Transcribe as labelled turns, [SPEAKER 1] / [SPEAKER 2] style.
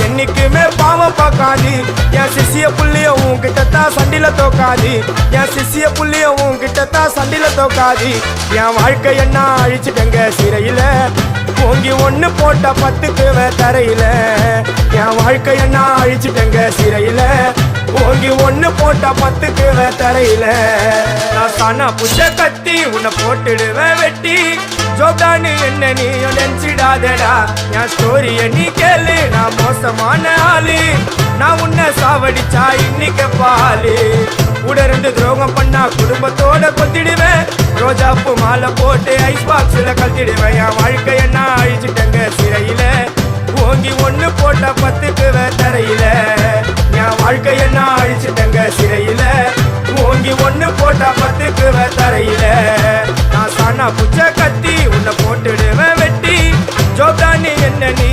[SPEAKER 1] என்னைக்குமே பாவம் பார்க்காது என் சிசிய புள்ளிய உன்கிட்டத்தான் சண்டில தோக்காது என் சிசிய புள்ளிய உன்கிட்டத்தான் சண்டில தோக்காது என் வாழ்க்கை என்ன அழிச்சிட்டங்க சிறையில ஓங்கி ஒண்ணு போட்ட 10க்கு தரையில என் வாழ்க்கை என்ன அழிச்சிட்டங்க சிறையில ஓங்கி ஒண்ணு போட்ட 10க்கு தரையில நான் சானா புஷ கத்தி உன்னை போட்டுடுவேன் வெட்டி ஜோப்டானு என்ன நீ நினைச்சிடாதடா என் ஸ்டோரிய நீ கேளு நான் மோசமான ஆளு நான் உன்னை சாவடிச்சா இன்னைக்கு பாலு உடருந்து துரோகம் பண்ணா குடும்பத்தோட கொத்திடுவேன் ரோஜாப்பு மாலை போட்டு ஐஸ் பாக்ஸ்ல கத்திடுவேன் என் வாழ்க்கை என்ன அழிச்சிட்டங்க சிறையில ஓங்கி ஒண்ணு போட்ட 10க்கு தரையில என் வாழ்க்கை என்ன அழிச்சிட்டங்க சிறையில ஓங்கி ஒண்ணு போட்ட 10க்கு தரையில நான் சானா புச்ச கத்தி உன்னை போட்டுடுவேன் வெட்டி ஜோப்டானி என்ன நீ